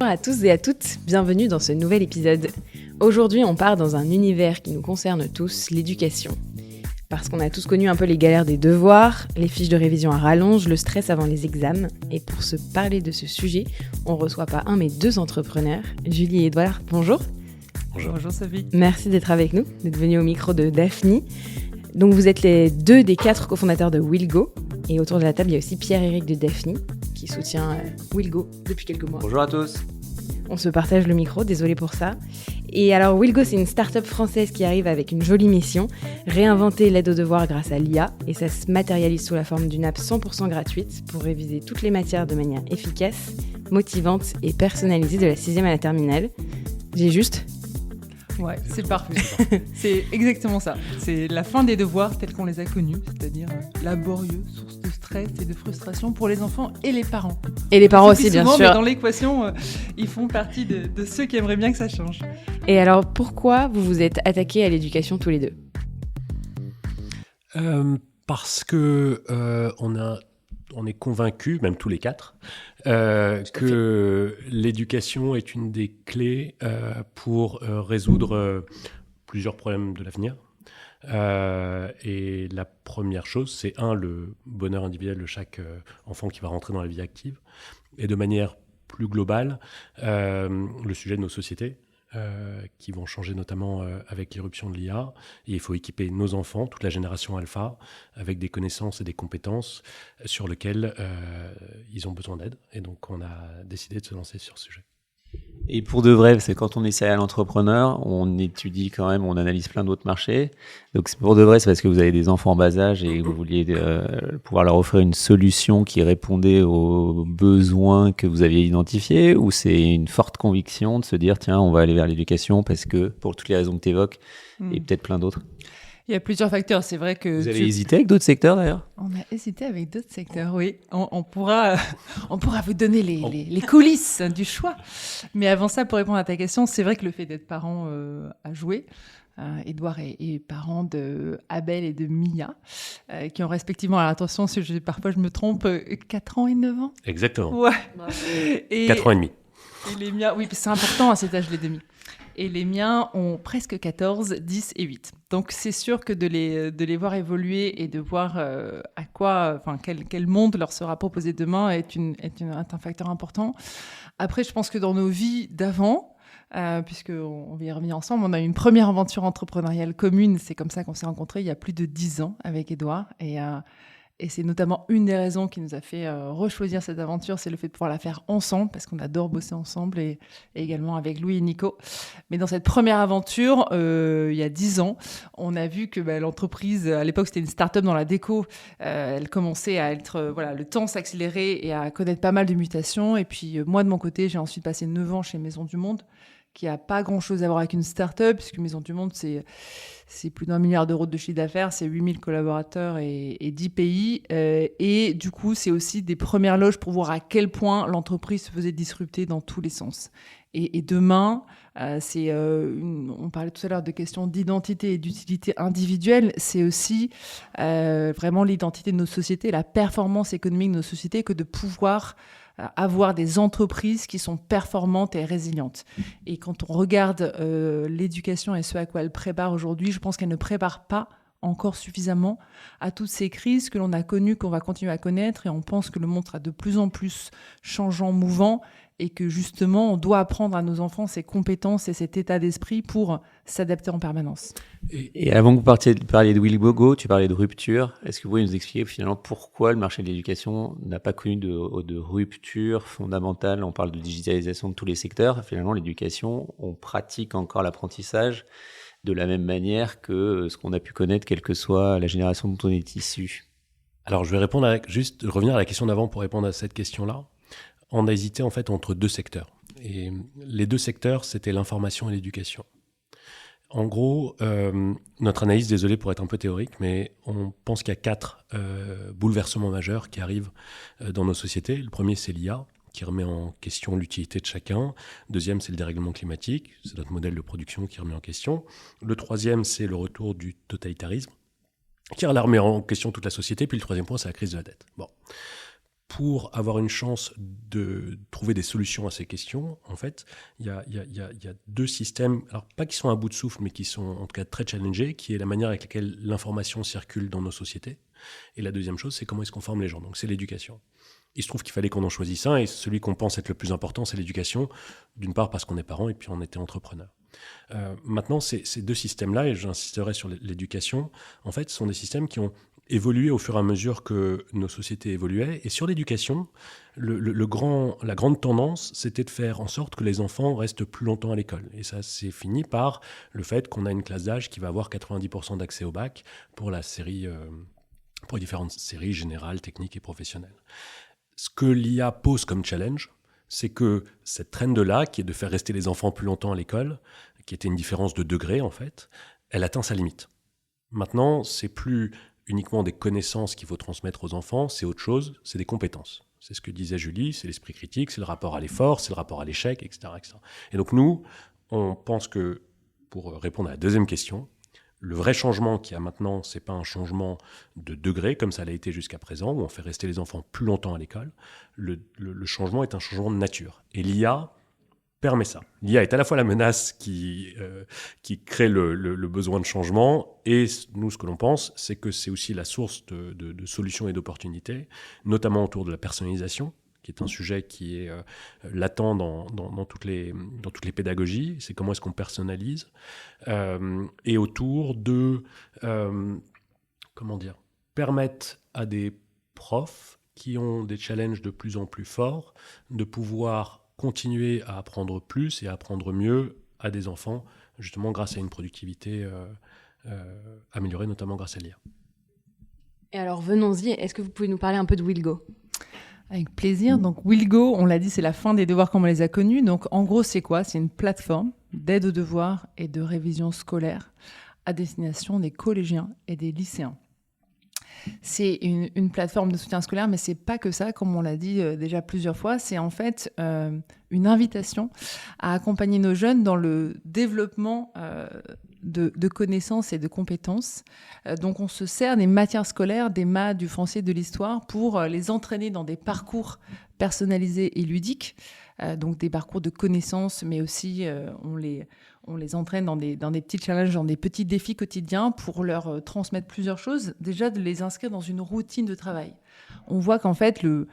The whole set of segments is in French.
Bonjour à tous et à toutes, bienvenue dans ce nouvel épisode. Aujourd'hui, on part dans un univers qui nous concerne tous, l'éducation. Parce qu'on a tous connu un peu les galères des devoirs, les fiches de révision à rallonge, le stress avant les examens. Et pour se parler de ce sujet, on reçoit pas un mais deux entrepreneurs, Julie et Edouard. Bonjour. Bonjour Sophie. Merci d'être avec nous, d'être venus au micro de Daphne. Donc vous êtes les deux des 4 cofondateurs de Willgo. Et autour de la table, il y a aussi Pierre-Éric de Daphne qui soutient Willgo depuis quelques mois. Bonjour à tous. On se partage le micro, désolé pour ça. Et alors Willgo, c'est une start-up française qui arrive avec une jolie mission, réinventer l'aide aux devoirs grâce à l'IA, et ça se matérialise sous la forme d'une app 100% gratuite pour réviser toutes les matières de manière efficace, motivante et personnalisée de la 6e à la terminale. J'ai juste... Ouais, c'est parfait. C'est exactement ça. C'est la fin des devoirs tels qu'on les a connus, c'est-à-dire laborieux, source de stress et de frustration pour les enfants et les parents. Et les parents aussi, bien sûr. Mais dans l'équation, ils font partie de ceux qui aimeraient bien que ça change. Et alors, pourquoi vous vous êtes attaqués à l'éducation tous les deux ? Parce que on est convaincus, même tous les 4, que l'éducation est une des clés pour résoudre plusieurs problèmes de l'avenir. Et la première chose, c'est le bonheur individuel de chaque enfant qui va rentrer dans la vie active. Et de manière plus globale, le sujet de nos sociétés, qui vont changer notamment avec l'irruption de l'IA. Et il faut équiper nos enfants, toute la génération alpha, avec des connaissances et des compétences sur lesquelles ils ont besoin d'aide. Et donc, on a décidé de se lancer sur ce sujet. Et pour de vrai, c'est quand on est serial entrepreneur, on étudie quand même, on analyse plein d'autres marchés. Donc pour de vrai, c'est parce que vous avez des enfants en bas âge et vous vouliez pouvoir leur offrir une solution qui répondait aux besoins que vous aviez identifiés, ou c'est une forte conviction de se dire tiens, on va aller vers l'éducation parce que pour toutes les raisons que tu évoques et peut-être plein d'autres. Il y a plusieurs facteurs, c'est vrai que... Vous avez hésité avec d'autres secteurs d'ailleurs ? On a hésité avec d'autres secteurs, oui. On pourra vous donner les coulisses du choix. Mais avant ça, pour répondre à ta question, c'est vrai que le fait d'être parent a joué. Edouard est parent de Abel et de Mia, qui ont respectivement, alors attention, parfois je me trompe, 4 ans et 9 ans. Exactement. Ouais. 4 ans et demi. Et les miens, oui, c'est important à cet âge, les demi. Et les miens ont presque 14, 10 et 8. Donc c'est sûr que de les voir évoluer et de voir quel monde leur sera proposé demain est un facteur important. Après, je pense que dans nos vies d'avant, puisqu'on va y revenir ensemble, on a eu une première aventure entrepreneuriale commune. C'est comme ça qu'on s'est rencontrés il y a plus de 10 ans avec Edouard. Et c'est notamment une des raisons qui nous a fait rechoisir cette aventure, c'est le fait de pouvoir la faire ensemble, parce qu'on adore bosser ensemble, et également avec Louis et Nico. Mais dans cette première aventure, il y a 10 ans, on a vu que l'entreprise, à l'époque c'était une start-up dans la déco, elle commençait à être, le temps s'accélérait et à connaître pas mal de mutations. Et puis moi de mon côté, j'ai ensuite passé 9 ans chez Maison du Monde, qui n'a pas grand-chose à voir avec une start-up, puisque Maison du Monde, c'est plus d'1 milliard d'euros de chiffre d'affaires, c'est 8000 collaborateurs et 10 pays. Et du coup, c'est aussi des premières loges pour voir à quel point l'entreprise se faisait disrupter dans tous les sens. Et demain, on parlait tout à l'heure de questions d'identité et d'utilité individuelle, c'est aussi vraiment l'identité de nos sociétés, la performance économique de nos sociétés, que de pouvoir avoir des entreprises qui sont performantes et résilientes. Et quand on regarde l'éducation et ce à quoi elle prépare aujourd'hui, je pense qu'elle ne prépare pas encore suffisamment à toutes ces crises que l'on a connues, qu'on va continuer à connaître, et on pense que le monde sera de plus en plus changeant, mouvant, et que justement, on doit apprendre à nos enfants ces compétences et cet état d'esprit pour s'adapter en permanence. Et avant que vous parliez de Willgo, tu parlais de rupture. Est-ce que vous pouvez nous expliquer finalement pourquoi le marché de l'éducation n'a pas connu de rupture fondamentale ? On parle de digitalisation de tous les secteurs. Finalement, l'éducation, on pratique encore l'apprentissage de la même manière que ce qu'on a pu connaître, quelle que soit la génération dont on est issu. Alors, je vais revenir à la question d'avant pour répondre à cette question-là. On a hésité en fait entre 2 secteurs. Et les 2 secteurs, c'était l'information et l'éducation. En gros, notre analyse, désolé pour être un peu théorique, mais on pense qu'il y a 4 bouleversements majeurs qui arrivent dans nos sociétés. Le premier, c'est l'IA, qui remet en question l'utilité de chacun. Deuxième, c'est le dérèglement climatique, c'est notre modèle de production qui remet en question. Le troisième, c'est le retour du totalitarisme, qui remet en question toute la société. Puis le troisième point, c'est la crise de la dette. Bon. pour avoir une chance de trouver des solutions à ces questions, en fait, il y a deux systèmes, alors pas qui sont à bout de souffle, mais qui sont en tout cas très challengés, qui est la manière avec laquelle l'information circule dans nos sociétés. Et la deuxième chose, c'est comment est-ce qu'on forme les gens. Donc c'est l'éducation. Il se trouve qu'il fallait qu'on en choisisse un, et celui qu'on pense être le plus important, c'est l'éducation, d'une part parce qu'on est parents, et puis on était entrepreneurs. Maintenant, ces deux systèmes-là, et j'insisterai sur l'éducation, en fait, sont des systèmes qui ont évolué au fur et à mesure que nos sociétés évoluaient. Et sur l'éducation, la grande tendance, c'était de faire en sorte que les enfants restent plus longtemps à l'école. Et ça s'est fini par le fait qu'on a une classe d'âge qui va avoir 90% d'accès au bac pour les différentes séries générales, techniques et professionnelles. Ce que l'IA pose comme challenge, c'est que cette trend-là, qui est de faire rester les enfants plus longtemps à l'école, qui était une différence de degré en fait, elle atteint sa limite. Maintenant, c'est plus uniquement des connaissances qu'il faut transmettre aux enfants, c'est autre chose, c'est des compétences. C'est ce que disait Julie, c'est l'esprit critique, c'est le rapport à l'effort, c'est le rapport à l'échec, etc., etc. Et donc nous, on pense que, pour répondre à la deuxième question, le vrai changement qu'il y a maintenant, c'est pas un changement de degré, comme ça l'a été jusqu'à présent, où on fait rester les enfants plus longtemps à l'école. Le changement est un changement de nature. Et l'IA permet ça. L'IA est à la fois la menace qui crée le besoin de changement, et nous, ce que l'on pense, c'est que c'est aussi la source de solutions et d'opportunités, notamment autour de la personnalisation, qui est un sujet qui est latent dans toutes les pédagogies. C'est comment est-ce qu'on personnalise, et autour de permettre à des profs qui ont des challenges de plus en plus forts de pouvoir continuer à apprendre plus et à apprendre mieux à des enfants, justement grâce à une productivité améliorée, notamment grâce à l'IA. Et alors venons-y, est-ce que vous pouvez nous parler un peu de Willgo ? Avec plaisir. Donc Willgo, on l'a dit, c'est la fin des devoirs comme on les a connus. Donc en gros, c'est quoi ? C'est une plateforme d'aide aux devoirs et de révision scolaire à destination des collégiens et des lycéens. C'est une plateforme de soutien scolaire, mais c'est pas que ça, comme on l'a dit déjà plusieurs fois. C'est en fait une invitation à accompagner nos jeunes dans le développement de connaissances et de compétences. Donc on se sert des matières scolaires, des maths, du français, de l'histoire, pour les entraîner dans des parcours personnalisés et ludiques, donc des parcours de connaissances, mais aussi on les entraîne dans des petits challenges, dans des petits défis quotidiens pour leur transmettre plusieurs choses. Déjà, de les inscrire dans une routine de travail. On voit qu'en fait, le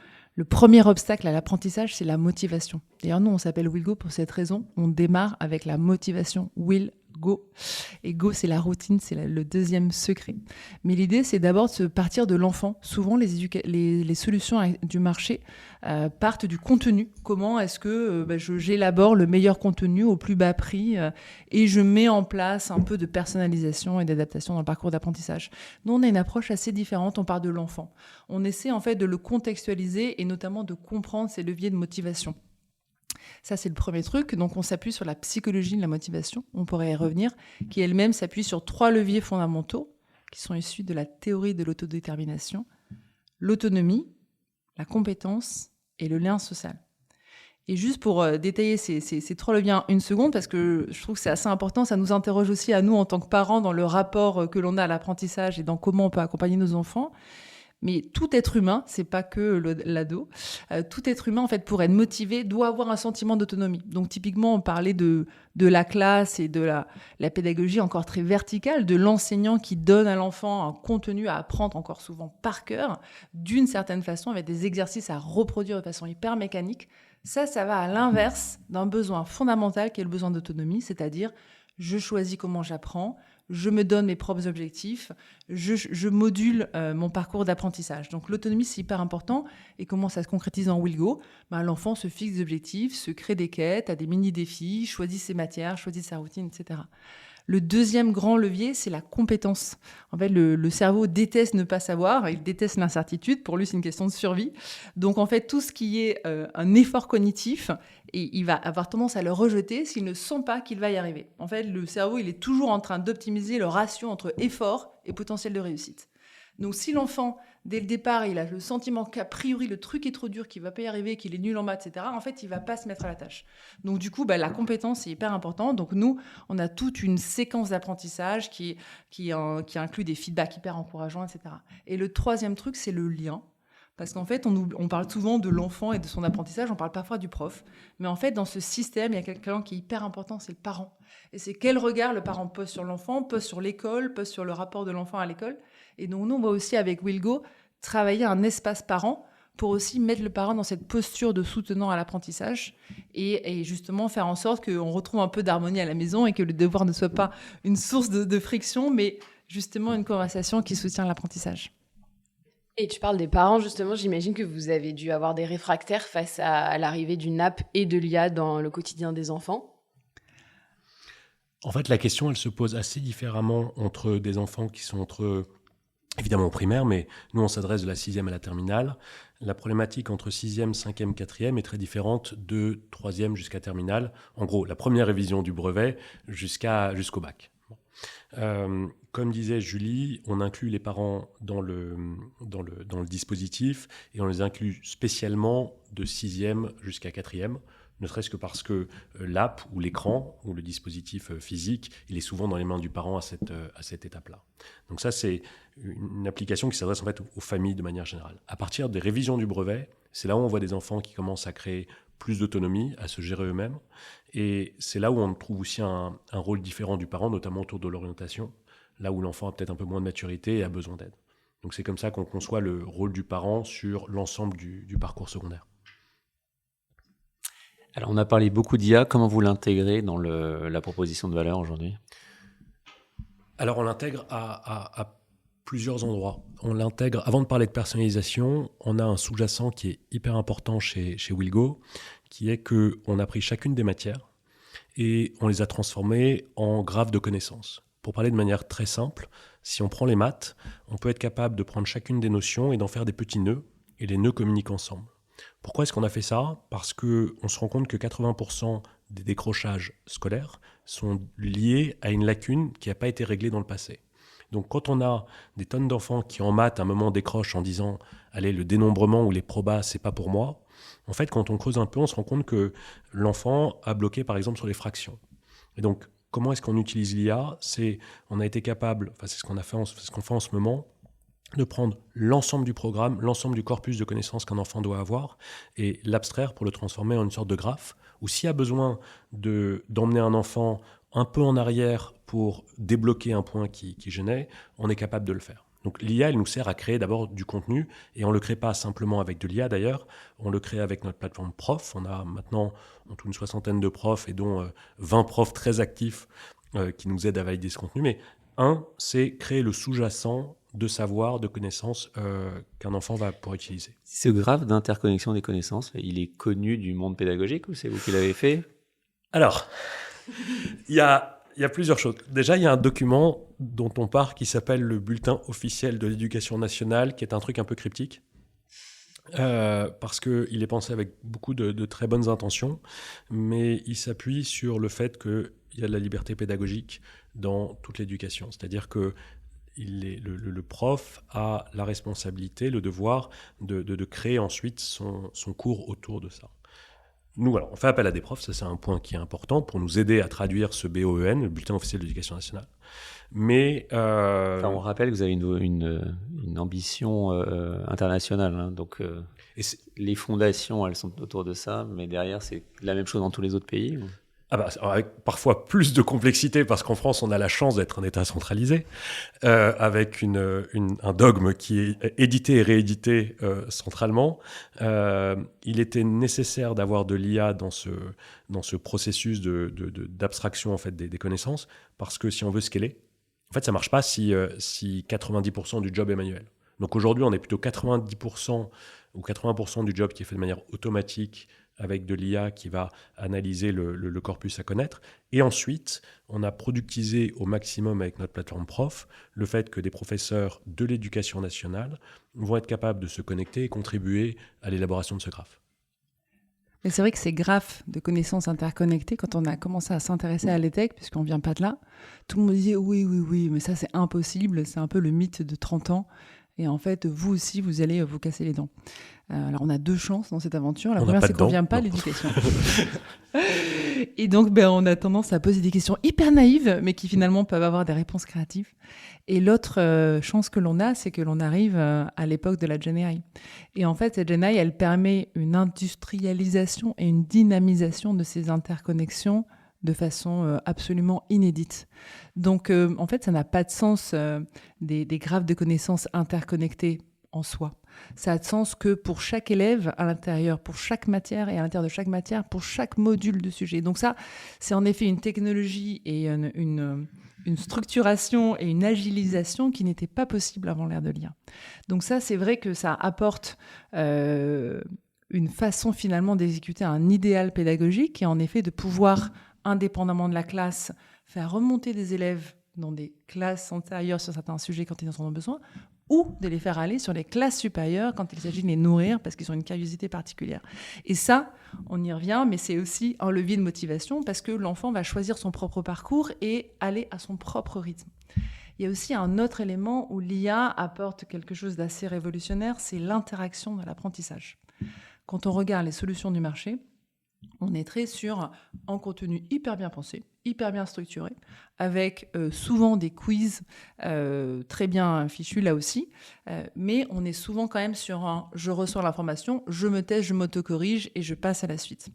premier obstacle à l'apprentissage, c'est la motivation. D'ailleurs, nous, on s'appelle Willgo pour cette raison. On démarre avec la motivation. Will, go. Et go, c'est la routine, c'est le deuxième secret. Mais l'idée, c'est d'abord de partir de l'enfant. Souvent, les solutions du marché partent du contenu. Comment est-ce que j'élabore le meilleur contenu au plus bas prix et je mets en place un peu de personnalisation et d'adaptation dans le parcours d'apprentissage. Nous, on a une approche assez différente. On part de l'enfant. On essaie en fait de le contextualiser et notamment de comprendre ses leviers de motivation. Ça, c'est le premier truc. Donc, on s'appuie sur la psychologie de la motivation, on pourrait y revenir, qui elle-même s'appuie sur 3 leviers fondamentaux qui sont issus de la théorie de l'autodétermination: l'autonomie, la compétence et le lien social. Et juste pour détailler ces 3 leviers en une seconde, parce que je trouve que c'est assez important, ça nous interroge aussi à nous en tant que parents dans le rapport que l'on a à l'apprentissage et dans comment on peut accompagner nos enfants. Mais tout être humain, c'est pas que l'ado, tout être humain, en fait, pour être motivé, doit avoir un sentiment d'autonomie. Donc, typiquement, on parlait de la classe et de la pédagogie encore très verticale, de l'enseignant qui donne à l'enfant un contenu à apprendre encore souvent par cœur, d'une certaine façon, avec des exercices à reproduire de façon hyper mécanique. Ça va à l'inverse d'un besoin fondamental qui est le besoin d'autonomie, c'est-à-dire je choisis comment j'apprends, je me donne mes propres objectifs, je module mon parcours d'apprentissage. Donc l'autonomie, c'est hyper important. Et comment ça se concrétise dans Willgo ? L'enfant se fixe des objectifs, se crée des quêtes, a des mini-défis, choisit ses matières, choisit sa routine, etc. Le deuxième grand levier, c'est la compétence. En fait, le cerveau déteste ne pas savoir, il déteste l'incertitude. Pour lui, c'est une question de survie. Donc, en fait, tout ce qui est un effort cognitif, et il va avoir tendance à le rejeter s'il ne sent pas qu'il va y arriver. En fait, le cerveau, il est toujours en train d'optimiser le ratio entre effort et potentiel de réussite. Donc, si l'enfant, dès le départ, il a le sentiment qu'a priori, le truc est trop dur, qu'il ne va pas y arriver, qu'il est nul en maths, etc., en fait, il ne va pas se mettre à la tâche. Donc, du coup, la compétence, c'est hyper important. Donc, nous, on a toute une séquence d'apprentissage qui inclut des feedbacks hyper encourageants, etc. Et le troisième truc, c'est le lien. Parce qu'en fait, on parle souvent de l'enfant et de son apprentissage, on parle parfois du prof. Mais en fait, dans ce système, il y a quelqu'un qui est hyper important, c'est le parent. Et c'est quel regard le parent pose sur l'enfant, pose sur l'école, pose sur le rapport de l'enfant à l'école. Et donc, nous, on va aussi, avec Willgo, travailler un espace parent pour aussi mettre le parent dans cette posture de soutenant à l'apprentissage et justement faire en sorte qu'on retrouve un peu d'harmonie à la maison et que le devoir ne soit pas une source de friction, mais justement une conversation qui soutient l'apprentissage. Et tu parles des parents, justement, j'imagine que vous avez dû avoir des réfractaires face à l'arrivée d'une app et de l'IA dans le quotidien des enfants. En fait, la question, elle se pose assez différemment entre des enfants qui sont évidemment au primaire, mais nous, on s'adresse de la 6e à la terminale. La problématique entre 6e, 5e, 4e est très différente de 3e jusqu'à terminale. En gros, la première révision du brevet jusqu'au bac. Comme disait Julie, on inclut les parents dans le dispositif et on les inclut spécialement de 6e jusqu'à 4e, ne serait-ce que parce que l'app ou l'écran ou le dispositif physique, il est souvent dans les mains du parent à cette étape-là. Donc ça, c'est une application qui s'adresse en fait aux familles de manière générale. À partir des révisions du brevet, c'est là où on voit des enfants qui commencent à créer plus d'autonomie, à se gérer eux-mêmes. Et c'est là où on trouve aussi un rôle différent du parent, notamment autour de l'orientation, là où l'enfant a peut-être un peu moins de maturité et a besoin d'aide. Donc c'est comme ça qu'on conçoit le rôle du parent sur l'ensemble du parcours secondaire. Alors on a parlé beaucoup d'IA, comment vous l'intégrez dans la proposition de valeur aujourd'hui ? Alors on l'intègre à plusieurs endroits. On l'intègre, avant de parler de personnalisation, on a un sous-jacent qui est hyper important chez Willgo, qui est qu'on a pris chacune des matières et on les a transformées en graphes de connaissances. Pour parler de manière très simple, si on prend les maths, on peut être capable de prendre chacune des notions et d'en faire des petits nœuds, et les nœuds communiquent ensemble. Pourquoi est-ce qu'on a fait ça ? Parce qu'on se rend compte que 80% des décrochages scolaires sont liés à une lacune qui n'a pas été réglée dans le passé. Donc quand on a des tonnes d'enfants qui en maths à un moment décrochent en disant « allez, le dénombrement ou les probas, c'est pas pour moi », en fait, quand on creuse un peu, on se rend compte que l'enfant a bloqué par exemple sur les fractions. Et donc, comment est-ce qu'on utilise l'IA ? On a été capable, c'est ce qu'on fait en ce moment, de prendre l'ensemble du programme, l'ensemble du corpus de connaissances qu'un enfant doit avoir et l'abstraire pour le transformer en une sorte de graphe où s'il y a besoin d'emmener un enfant un peu en arrière pour débloquer un point qui gênait, on est capable de le faire. Donc l'IA, elle nous sert à créer d'abord du contenu et on ne le crée pas simplement avec de l'IA d'ailleurs, on le crée avec notre plateforme prof. On a maintenant une 60aine de profs et dont 20 profs très actifs qui nous aident à valider ce contenu. Mais c'est créer le sous-jacent de savoir, de connaissances qu'un enfant va pouvoir utiliser. Ce graphe d'interconnexion des connaissances, il est connu du monde pédagogique ou c'est vous qui l'avez fait ? Alors, il y a plusieurs choses. Déjà, il y a un document dont on part qui s'appelle le Bulletin officiel de l'éducation nationale, qui est un truc un peu cryptique, parce qu'il est pensé avec beaucoup de très bonnes intentions, mais il s'appuie sur le fait qu'il y a de la liberté pédagogique dans toute l'éducation. C'est-à-dire que le prof a la responsabilité, le devoir de créer ensuite son cours autour de ça. Nous, alors, on fait appel à des profs, ça c'est un point qui est important pour nous aider à traduire ce BOEN, le Bulletin officiel de l'éducation nationale. Mais on rappelle que vous avez une ambition internationale, hein, donc les fondations, elles sont autour de ça, mais derrière, c'est la même chose dans tous les autres pays ou... Avec parfois plus de complexité, parce qu'en France, on a la chance d'être un État centralisé, avec un dogme qui est édité et réédité centralement. Il était nécessaire d'avoir de l'IA dans ce processus d'abstraction en fait, des connaissances, parce que si on veut scaler, en fait, ça ne marche pas si 90% du job est manuel. Donc aujourd'hui, on est plutôt 90% ou 80% du job qui est fait de manière automatique, avec de l'IA qui va analyser le corpus à connaître. Et ensuite, on a productisé au maximum avec notre plateforme prof le fait que des professeurs de l'éducation nationale vont être capables de se connecter et contribuer à l'élaboration de ce graphe. Mais c'est vrai que ces graphes de connaissances interconnectées, quand on a commencé à s'intéresser à l'EdTech, puisqu'on ne vient pas de là, tout le monde disait oui, mais ça c'est impossible, c'est un peu le mythe de 30 ans. Et en fait, vous aussi, vous allez vous casser les dents. Alors, on a 2 chances dans cette aventure. La On n'a première, pas c'est de qu'on dents, vient pas à non. l'éducation. Et donc, on a tendance à poser des questions hyper naïves, mais qui finalement peuvent avoir des réponses créatives. Et l'autre chance que l'on a, c'est que l'on arrive à l'époque de la Gen AI. Et en fait, cette Gen AI, elle permet une industrialisation et une dynamisation de ces interconnexions de façon absolument inédite. Donc, en fait, ça n'a pas de sens des graphes de connaissances interconnectés en soi. Ça a de sens que pour chaque élève à l'intérieur, pour chaque matière et à l'intérieur de chaque matière, pour chaque module de sujet. Donc ça, c'est en effet une technologie et une structuration et une agilisation qui n'était pas possible avant l'ère de l'IA. Donc ça, c'est vrai que ça apporte une façon finalement d'exécuter un idéal pédagogique qui est en effet de pouvoir, indépendamment de la classe, faire remonter des élèves dans des classes antérieures sur certains sujets quand ils en ont besoin, ou de les faire aller sur les classes supérieures quand il s'agit de les nourrir parce qu'ils ont une curiosité particulière. Et ça, on y revient, mais c'est aussi un levier de motivation parce que l'enfant va choisir son propre parcours et aller à son propre rythme. Il y a aussi un autre élément où l'IA apporte quelque chose d'assez révolutionnaire, c'est l'interaction de l'apprentissage. Quand on regarde les solutions du marché, on est très sur un contenu hyper bien pensé, hyper bien structuré, avec souvent des quiz très bien fichus là aussi, mais on est souvent quand même sur un « je reçois l'information, je me teste, je m'autocorrige et je passe à la suite ».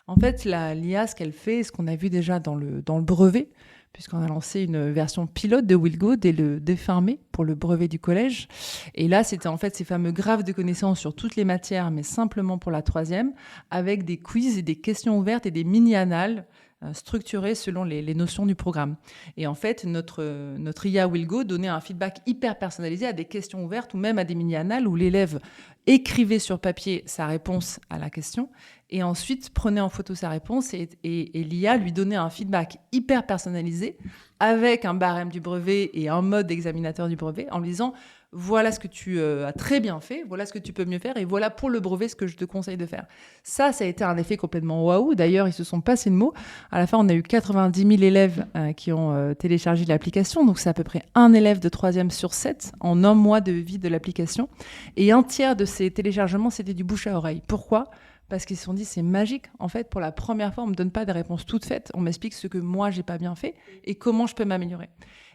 En fait, l'IA, ce qu'elle fait, ce qu'on a vu déjà dans le brevet, puisqu'on a lancé une version pilote de Willgo dès fin mai pour le brevet du collège. Et là, c'était en fait ces fameux graphes de connaissances sur toutes les matières, mais simplement pour la 3e, avec des quiz et des questions ouvertes et des mini-annales structurées selon les notions du programme. Et en fait, notre IA Willgo donnait un feedback hyper personnalisé à des questions ouvertes ou même à des mini-annales où l'élève écrivait sur papier sa réponse à la question et ensuite prenait en photo sa réponse et l'IA lui donnait un feedback hyper personnalisé avec un barème du brevet et un mode examinateur du brevet en lui disant « voilà ce que tu as très bien fait, voilà ce que tu peux mieux faire et voilà pour le brevet ce que je te conseille de faire ». Ça a été un effet complètement waouh. D'ailleurs, ils se sont passés de mots. À la fin, on a eu 90 000 élèves qui ont téléchargé l'application. Donc, c'est à peu près un élève de 3e sur 7 en un mois de vie de l'application. Et un tiers de ces téléchargements, c'était du bouche à oreille. Pourquoi ? Parce qu'ils se sont dit, c'est magique. En fait, pour la première fois, on ne me donne pas des réponses toutes faites. On m'explique ce que moi, je n'ai pas bien fait et comment je peux m'améliorer.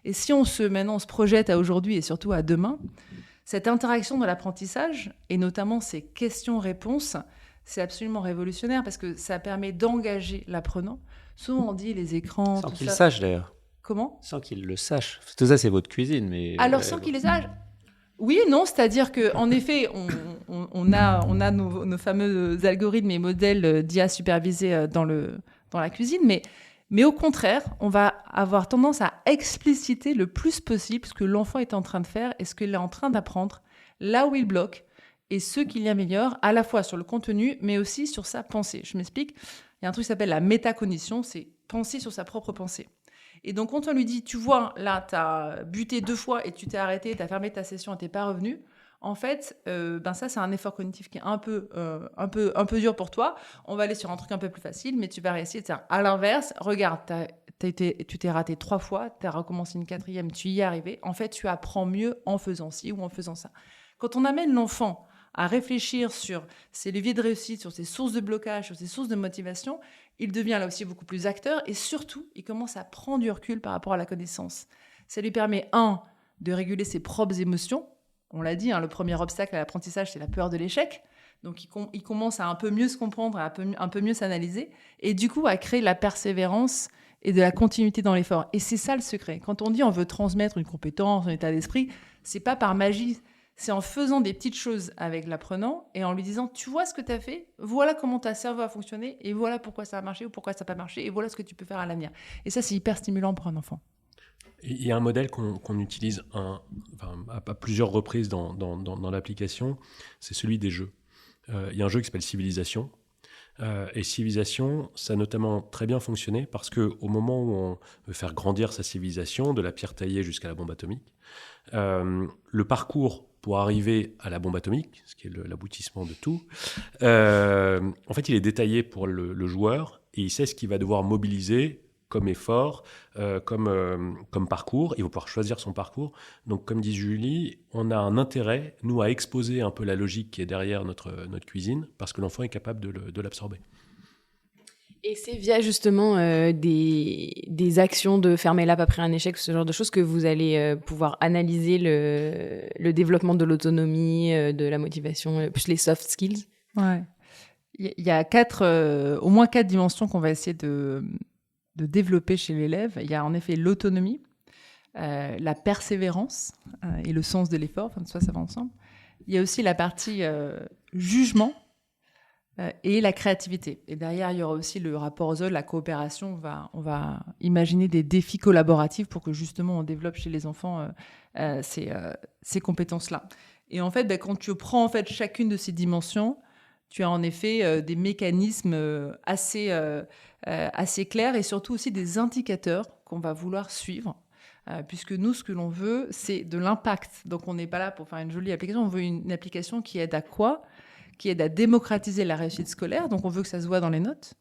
Et si maintenant on se projette à aujourd'hui et surtout à demain, cette interaction de l'apprentissage, et notamment ces questions-réponses, c'est absolument révolutionnaire parce que ça permet d'engager l'apprenant. Souvent, on dit les écrans... Sans qu'il le sache, d'ailleurs. Comment ? Sans qu'il le sache. Tout ça, c'est votre cuisine, mais... Alors, sans qu'il le sache... Oui et non, c'est-à-dire qu'en effet, on a nos fameux algorithmes et modèles d'IA supervisés dans la cuisine, mais au contraire, on va avoir tendance à expliciter le plus possible ce que l'enfant est en train de faire et ce qu'il est en train d'apprendre, là où il bloque, et ce qu'il y améliore, à la fois sur le contenu, mais aussi sur sa pensée. Je m'explique, il y a un truc qui s'appelle la métacognition, c'est penser sur sa propre pensée. Et donc, quand on lui dit, tu vois, là, tu as buté 2 fois et tu t'es arrêté, tu as fermé ta session et tu n'es pas revenu, en fait, ça, c'est un effort cognitif qui est un peu dur pour toi. On va aller sur un truc un peu plus facile, mais tu vas réussir. À l'inverse, regarde, tu t'es raté 3 fois, tu as recommencé une 4e, tu y es arrivé. En fait, tu apprends mieux en faisant ci ou en faisant ça. Quand on amène l'enfant à réfléchir sur ses leviers de réussite, sur ses sources de blocage, sur ses sources de motivation, il devient là aussi beaucoup plus acteur et surtout, il commence à prendre du recul par rapport à la connaissance. Ça lui permet, de réguler ses propres émotions. On l'a dit, le premier obstacle à l'apprentissage, c'est la peur de l'échec. Donc, il commence à un peu mieux se comprendre, à un peu mieux s'analyser et du coup, à créer la persévérance et de la continuité dans l'effort. Et c'est ça le secret. Quand on dit on veut transmettre une compétence, un état d'esprit, c'est pas par magie. C'est en faisant des petites choses avec l'apprenant et en lui disant « tu vois ce que tu as fait, voilà comment ta cerveau a fonctionné et voilà pourquoi ça a marché ou pourquoi ça n'a pas marché et voilà ce que tu peux faire à l'avenir ». Et ça, c'est hyper stimulant pour un enfant. Il y a un modèle qu'on utilise à plusieurs reprises dans l'application, c'est celui des jeux. Il y a un jeu qui s'appelle Civilisation. Et Civilisation, ça a notamment très bien fonctionné parce qu'au moment où on veut faire grandir sa civilisation, de la pierre taillée jusqu'à la bombe atomique, le parcours pour arriver à la bombe atomique, ce qui est l'aboutissement de tout, en fait, il est détaillé pour le joueur et il sait ce qu'il va devoir mobiliser comme effort, comme parcours. Il va pouvoir choisir son parcours. Donc, comme dit Julie, on a un intérêt, nous, à exposer un peu la logique qui est derrière notre cuisine, parce que l'enfant est capable de l'absorber. Et c'est via justement des actions de fermer l'app après un échec, ce genre de choses, que vous allez pouvoir analyser le développement de l'autonomie, de la motivation, plus les soft skills. Ouais. Il y a au moins 4 dimensions qu'on va essayer de développer chez l'élève. Il y a en effet l'autonomie, la persévérance et le sens de l'effort, enfin, ça va ensemble. Il y a aussi la partie jugement et la créativité. Et derrière, il y aura aussi le rapport aux autres, la coopération. On va imaginer des défis collaboratifs pour que justement on développe chez les enfants ces compétences-là. Et en fait, quand tu prends en fait chacune de ces dimensions, tu as en effet des mécanismes assez clairs et surtout aussi des indicateurs qu'on va vouloir suivre. Puisque nous, ce que l'on veut, c'est de l'impact. Donc, on n'est pas là pour faire une jolie application. On veut une application qui aide à quoi ? Qui aide à démocratiser la réussite scolaire. Donc, on veut que ça se voit dans les notes.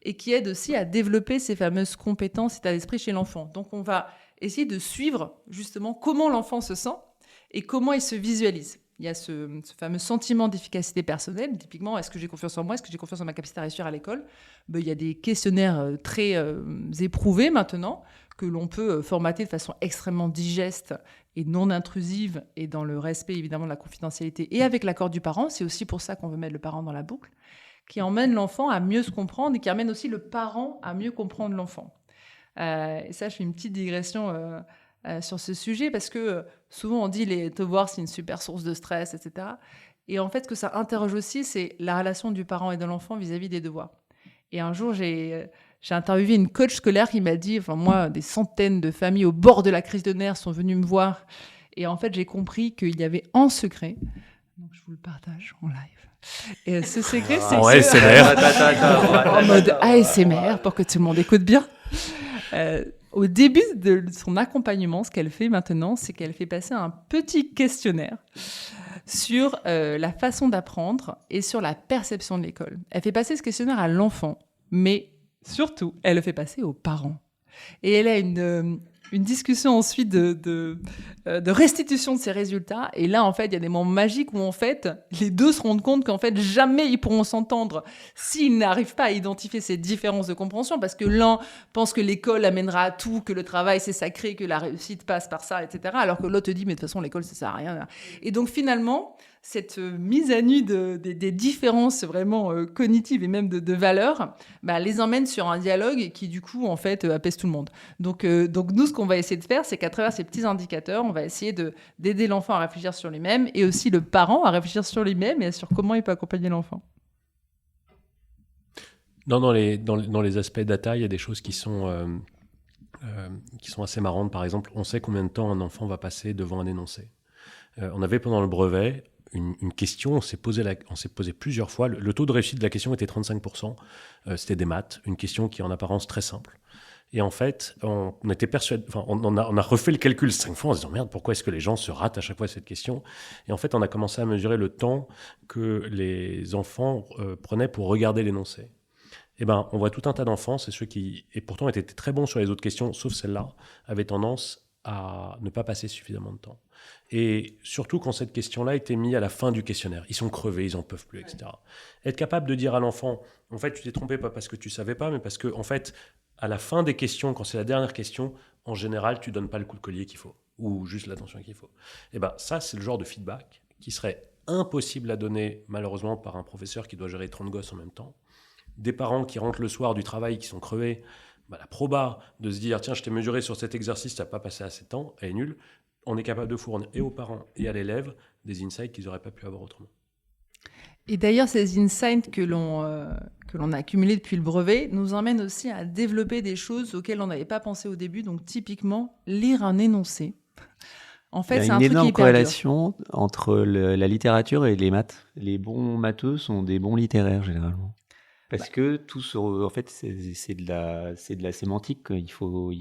Et qui aide aussi à développer ces fameuses compétences, état d'esprit chez l'enfant. Donc, on va essayer de suivre justement comment l'enfant se sent et comment il se visualise. Il y a ce fameux sentiment d'efficacité personnelle. Typiquement, est-ce que j'ai confiance en moi ? Est-ce que j'ai confiance en ma capacité à réussir à l'école ? Il y a des questionnaires très éprouvés maintenant que l'on peut formater de façon extrêmement digeste et non intrusive et dans le respect évidemment de la confidentialité et avec l'accord du parent. C'est aussi pour ça qu'on veut mettre le parent dans la boucle, qui emmène l'enfant à mieux se comprendre et qui amène aussi le parent à mieux comprendre l'enfant. Et ça, je fais une petite digression sur ce sujet parce que souvent on dit les devoirs c'est une super source de stress, etc. Et en fait, ce que ça interroge aussi, c'est la relation du parent et de l'enfant vis-à-vis des devoirs. Et un jour, j'ai interviewé une coach scolaire qui m'a dit, moi, des centaines de familles au bord de la crise de nerfs sont venues me voir. Et en fait, j'ai compris qu'il y avait en secret, donc je vous le partage en live. Et ce secret, c'est en ASMR. En mode ASMR, pour que tout le monde écoute bien. Au début de son accompagnement, ce qu'elle fait maintenant, c'est qu'elle fait passer un petit questionnaire sur la façon d'apprendre et sur la perception de l'école. Elle fait passer ce questionnaire à l'enfant, mais surtout, elle le fait passer aux parents. Et elle a une discussion ensuite de restitution de ces résultats. Et là, en fait, il y a des moments magiques où, en fait, les deux se rendent compte qu'en fait, jamais ils pourront s'entendre s'ils n'arrivent pas à identifier ces différences de compréhension, parce que l'un pense que l'école amènera à tout, que le travail, c'est sacré, que la réussite passe par ça, etc. Alors que l'autre dit, mais de toute façon, l'école, ça sert à rien. Et donc, finalement, cette mise à nu des différences vraiment cognitives et même de valeurs, les emmène sur un dialogue qui, du coup, en fait, apaise tout le monde. Donc nous, ce qu'on va essayer de faire, c'est qu'à travers ces petits indicateurs, on va essayer d'aider l'enfant à réfléchir sur lui-même et aussi le parent à réfléchir sur lui-même et sur comment il peut accompagner l'enfant. Dans les aspects data, il y a des choses qui sont assez marrantes. Par exemple, on sait combien de temps un enfant va passer devant un énoncé. On avait pendant le brevet une question, on s'est posé plusieurs fois. Le taux de réussite de la question était 35%. C'était des maths, une question qui est en apparence très simple. Et en fait, on était persuadé, on a refait le calcul 5 fois en se disant merde, pourquoi est-ce que les gens se ratent à chaque fois cette question ? Et en fait, on a commencé à mesurer le temps que les enfants prenaient pour regarder l'énoncé. Eh ben, on voit tout un tas d'enfants, c'est ceux qui, et pourtant étaient très bons sur les autres questions, sauf celle-là, avaient tendance à ne pas passer suffisamment de temps. Et surtout quand cette question-là était mise à la fin du questionnaire. Ils sont crevés, ils n'en peuvent plus, etc. Être capable de dire à l'enfant, en fait, tu t'es trompé pas parce que tu ne savais pas, mais parce que, en fait, à la fin des questions, quand c'est la dernière question, en général, tu ne donnes pas le coup de collier qu'il faut, ou juste l'attention qu'il faut. Et ben, ça, c'est le genre de feedback qui serait impossible à donner, malheureusement, par un professeur qui doit gérer 30 gosses en même temps. Des parents qui rentrent le soir du travail, qui sont crevés, la proba de se dire, tiens, je t'ai mesuré sur cet exercice, tu n'as pas passé assez de temps, elle est nulle. On est capable de fournir et aux parents et à l'élève des insights qu'ils n'auraient pas pu avoir autrement. Et d'ailleurs, ces insights que l'on a accumulés depuis le brevet nous emmènent aussi à développer des choses auxquelles on n'avait pas pensé au début. Donc, typiquement, lire un énoncé. En fait, il y a une énorme corrélation entre la littérature et les maths. Les bons matheux sont des bons littéraires, généralement. Parce que en fait, c'est de la sémantique qu'il faut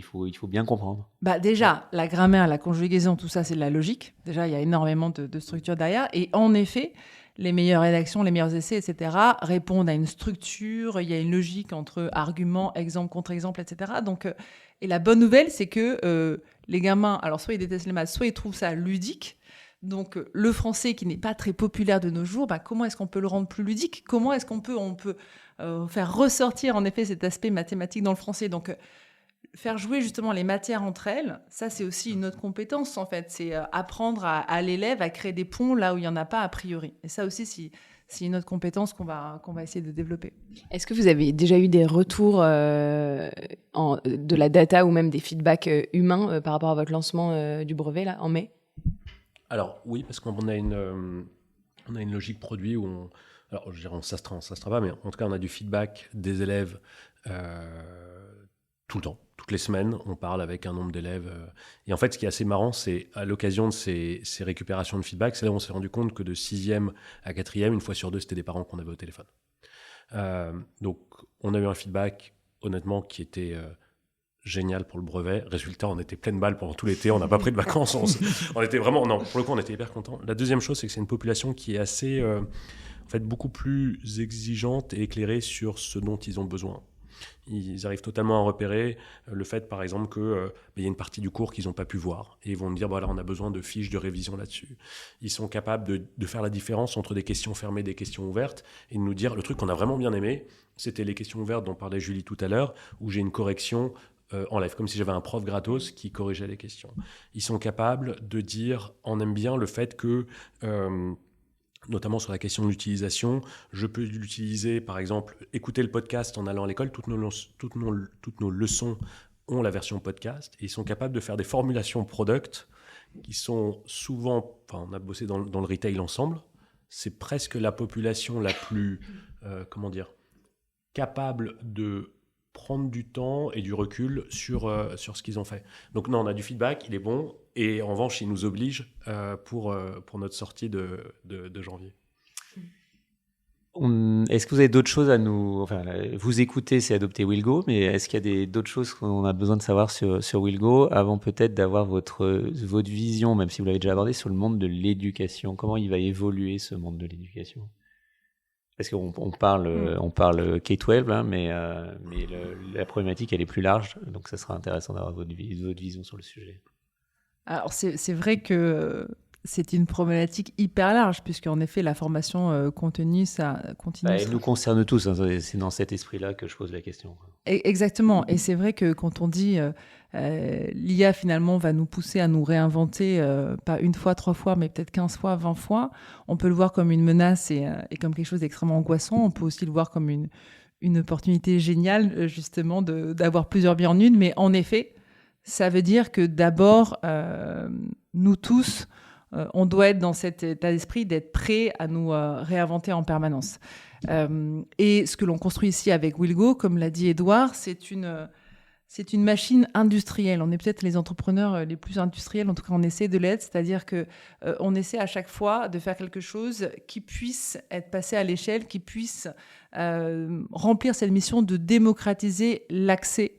bien comprendre. Déjà, la grammaire, la conjugaison, tout ça, c'est de la logique. Déjà, il y a énormément de structures derrière. Et en effet, les meilleures rédactions, les meilleurs essais, etc., répondent à une structure, il y a une logique entre arguments, exemple, contre-exemple, etc. Donc, et la bonne nouvelle, c'est que les gamins, alors soit ils détestent les maths, soit ils trouvent ça ludique. Donc, le français qui n'est pas très populaire de nos jours, comment est-ce qu'on peut le rendre plus ludique ? Comment est-ce qu'on peut faire ressortir, en effet, cet aspect mathématique dans le français ? Donc, faire jouer justement les matières entre elles, ça, c'est aussi une autre compétence, en fait. C'est apprendre à l'élève à créer des ponts là où il n'y en a pas a priori. Et ça aussi, c'est une autre compétence qu'on va essayer de développer. Est-ce que vous avez déjà eu des retours de la data ou même des feedbacks humains par rapport à votre lancement du brevet là, en mai ? Alors oui, parce qu'on a une logique produit où alors je dirais on s'astreint pas, mais en tout cas on a du feedback des élèves tout le temps, toutes les semaines, on parle avec un nombre d'élèves. Et en fait, ce qui est assez marrant, c'est à l'occasion de ces récupérations de feedback, c'est là où on s'est rendu compte que de 6e à 4e, une fois sur deux, c'était des parents qu'on avait au téléphone. Donc on a eu un feedback, honnêtement, qui était génial pour le brevet. Résultat, on était pleine balle pendant tout l'été, on n'a pas pris de vacances, on était vraiment, non, pour le coup, on était hyper contents. La deuxième chose, c'est que c'est une population qui est assez, en fait, beaucoup plus exigeante et éclairée sur ce dont ils ont besoin. Ils arrivent totalement à repérer le fait, par exemple, qu'il y a une partie du cours qu'ils n'ont pas pu voir. Et ils vont me dire, voilà, on a besoin de fiches de révision là-dessus. Ils sont capables de faire la différence entre des questions fermées et des questions ouvertes et de nous dire, le truc qu'on a vraiment bien aimé, c'était les questions ouvertes dont parlait Julie tout à l'heure, où j'ai une correction en live, comme si j'avais un prof gratos qui corrigeait les questions. Ils sont capables de dire, on aime bien le fait que... notamment sur la question de l'utilisation, je peux l'utiliser, par exemple, écouter le podcast en allant à l'école. Toutes nos leçons ont la version podcast et ils sont capables de faire des formulations product qui sont souvent... Enfin, on a bossé dans le retail ensemble. C'est presque la population la plus, capable de prendre du temps et du recul sur ce qu'ils ont fait. Donc non, on a du feedback, il est bon, et en revanche, il nous oblige pour notre sortie de janvier. Est-ce que vous avez d'autres choses à nous... Enfin, vous écoutez, c'est adopter Willgo, mais est-ce qu'il y a d'autres choses qu'on a besoin de savoir sur Willgo avant peut-être d'avoir votre vision, même si vous l'avez déjà abordé, sur le monde de l'éducation ? Comment il va évoluer, ce monde de l'éducation ? Parce qu'on parle K-12, hein, mais la problématique, elle est plus large, donc ça sera intéressant d'avoir votre vision sur le sujet. Alors, c'est vrai que c'est une problématique hyper large, puisqu'en effet, la formation continue, ça continue. Elle nous concerne tous, hein, c'est dans cet esprit-là que je pose la question. Exactement, et c'est vrai que quand on dit l'IA finalement va nous pousser à nous réinventer, pas une fois, 3 fois, mais peut-être 15 fois, 20 fois, on peut le voir comme une menace et comme quelque chose d'extrêmement angoissant. On peut aussi le voir comme une opportunité géniale, justement, d'avoir plusieurs vies en une. Mais en effet, ça veut dire que d'abord, nous tous, on doit être dans cet état d'esprit d'être prêts à nous réinventer en permanence. Et ce que l'on construit ici avec Willgo, comme l'a dit Édouard, c'est une machine industrielle. On est peut-être les entrepreneurs les plus industriels, en tout cas on essaie de l'être, c'est-à-dire qu'on essaie à chaque fois de faire quelque chose qui puisse être passé à l'échelle, qui puisse remplir cette mission de démocratiser l'accès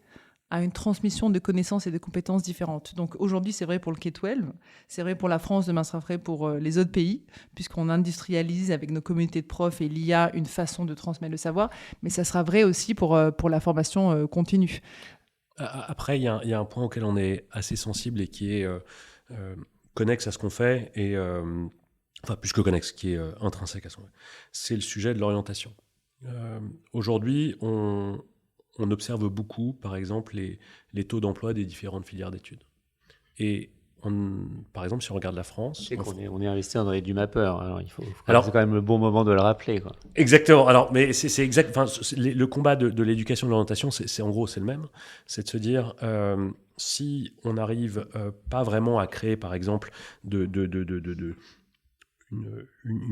à une transmission de connaissances et de compétences différentes. Donc aujourd'hui, c'est vrai pour le K-12, c'est vrai pour la France, demain sera vrai pour les autres pays, puisqu'on industrialise avec nos communautés de profs et l'IA une façon de transmettre le savoir, mais ça sera vrai aussi pour la formation continue. Après, il y a un point auquel on est assez sensible et qui est connexe à ce qu'on fait, et enfin plus que connexe, qui est intrinsèque à ce qu'on fait. C'est le sujet de l'orientation. Aujourd'hui, on observe beaucoup, par exemple, les taux d'emploi des différentes filières d'études. Et par exemple, si on regarde la France... On est investi dans les du mapper, alors c'est quand même le bon moment de le rappeler, quoi. Exactement. Alors, mais c'est exact. Enfin, le combat de l'éducation et de l'orientation, c'est en gros, c'est le même. C'est de se dire, si on n'arrive pas vraiment à créer, par exemple, une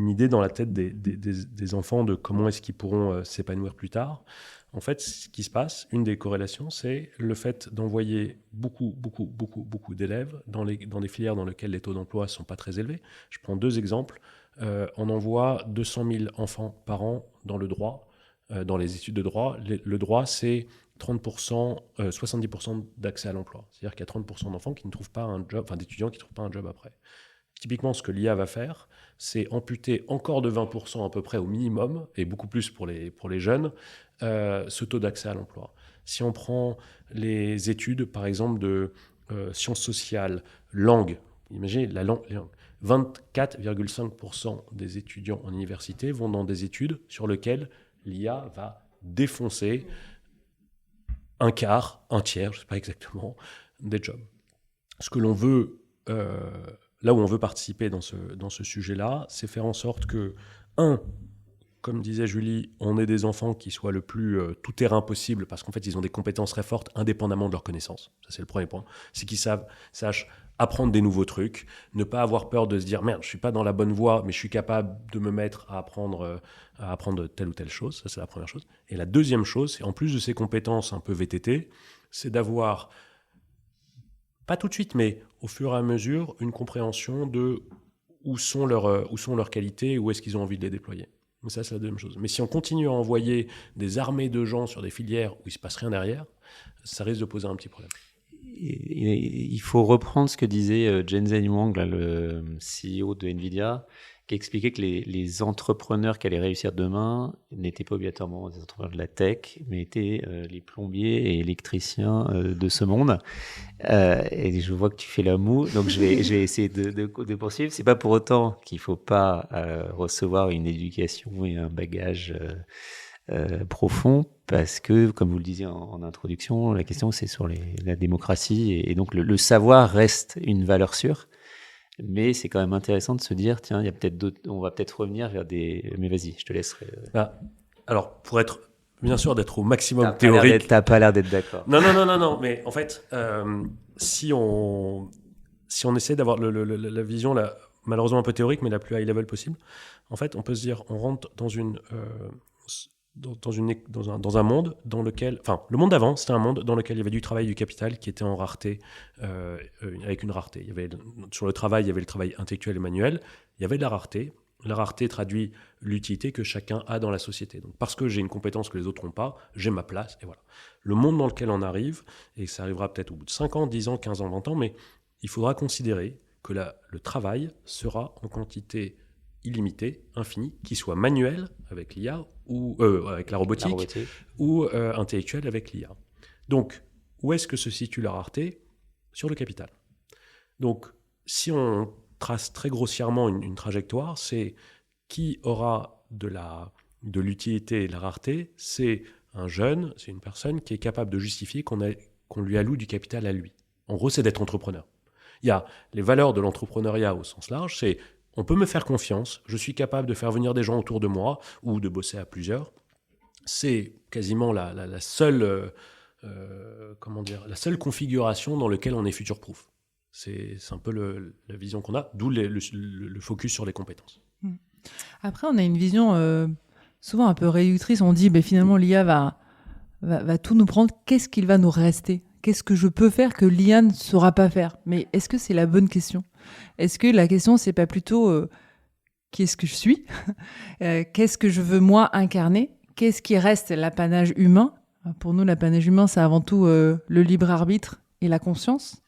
idée dans la tête des enfants de comment est-ce qu'ils pourront s'épanouir plus tard. En fait, ce qui se passe, une des corrélations, c'est le fait d'envoyer beaucoup d'élèves dans des filières dans lesquelles les taux d'emploi ne sont pas très élevés. Je prends 2 exemples. On envoie 200 000 enfants par an dans le droit, dans les études de droit. Le droit, c'est 70% d'accès à l'emploi. C'est-à-dire qu'il y a 30% d'enfants qui ne trouvent pas un job, enfin d'étudiants qui ne trouvent pas un job après. typiquement, ce que l'IA va faire, c'est amputer encore de 20% à peu près au minimum, et beaucoup plus pour les jeunes, ce taux d'accès à l'emploi. Si on prend les études, par exemple, de sciences sociales, langue, imaginez la langue, 24,5% des étudiants en université vont dans des études sur lesquelles l'IA va défoncer un quart, un tiers, je ne sais pas exactement, des jobs. Ce que l'on veut, là où on veut participer dans ce sujet-là, c'est faire en sorte que, comme disait Julie, on ait des enfants qui soient le plus tout-terrain possible, parce qu'en fait, ils ont des compétences très fortes, indépendamment de leurs connaissances. Ça, c'est le premier point. C'est qu'ils sachent apprendre des nouveaux trucs, ne pas avoir peur de se dire « Merde, je ne suis pas dans la bonne voie, mais je suis capable de me mettre à apprendre telle ou telle chose. » Ça, c'est la première chose. Et la deuxième chose, c'est en plus de ces compétences un peu VTT, c'est d'avoir, pas tout de suite, mais au fur et à mesure, une compréhension de où sont leurs qualités, où est-ce qu'ils ont envie de les déployer. Mais ça, c'est la deuxième chose. Mais si on continue à envoyer des armées de gens sur des filières où il ne se passe rien derrière, ça risque de poser un petit problème. Il faut reprendre ce que disait Jensen Huang, là, le CEO de NVIDIA, qui expliquait que les entrepreneurs qui allaient réussir demain n'étaient pas obligatoirement des entrepreneurs de la tech, mais étaient les plombiers et électriciens de ce monde. Et je vois que tu fais la moue, donc je vais essayer de poursuivre. C'est pas pour autant qu'il faut pas recevoir une éducation et un bagage profond, parce que, comme vous le disiez en introduction, la question c'est sur la démocratie, et donc le savoir reste une valeur sûre. Mais c'est quand même intéressant de se dire, tiens, il y a peut-être d'autres, on va peut-être revenir vers des... Mais vas-y, je te laisserai. Alors, pour être, bien sûr, d'être au maximum théorique... T'as pas l'air d'être d'accord. Non, mais en fait, si on essaie d'avoir la vision, malheureusement un peu théorique, mais la plus high level possible, en fait, on peut se dire, on rentre dans un monde dans lequel... Enfin, le monde d'avant, c'était un monde dans lequel il y avait du travail, du capital qui était en rareté, avec une rareté. Sur le travail, il y avait le travail intellectuel et manuel. Il y avait de la rareté. La rareté traduit l'utilité que chacun a dans la société. Donc, parce que j'ai une compétence que les autres n'ont pas, j'ai ma place, et voilà. Le monde dans lequel on arrive, et ça arrivera peut-être au bout de 5 ans, 10 ans, 15 ans, 20 ans, mais il faudra considérer que le travail sera en quantité illimité, infini, qui soit manuel avec l'IA ou avec la robotique. Ou intellectuel avec l'IA. Donc, où est-ce que se situe la rareté ? Sur le capital. Donc, si on trace très grossièrement une trajectoire, c'est qui aura de l'utilité et de la rareté, c'est un jeune, c'est une personne qui est capable de justifier qu'on lui alloue du capital à lui. En gros, c'est d'être entrepreneur. Il y a les valeurs de l'entrepreneuriat au sens large, c'est on peut me faire confiance, je suis capable de faire venir des gens autour de moi ou de bosser à plusieurs. C'est quasiment la seule, la seule configuration dans laquelle on est future-proof. C'est un peu la vision qu'on a, d'où le focus sur les compétences. Après, on a une vision souvent un peu réductrice. On dit finalement l'IA va tout nous prendre. Qu'est-ce qu'il va nous rester ? Qu'est-ce que je peux faire que l'IA ne saura pas faire ? Mais est-ce que c'est la bonne question ? Est-ce que la question, c'est pas plutôt qui est-ce que je suis ? Qu'est-ce que je veux moi incarner ? Qu'est-ce qui reste l'apanage humain ? Pour nous, l'apanage humain, c'est avant tout le libre arbitre et la conscience.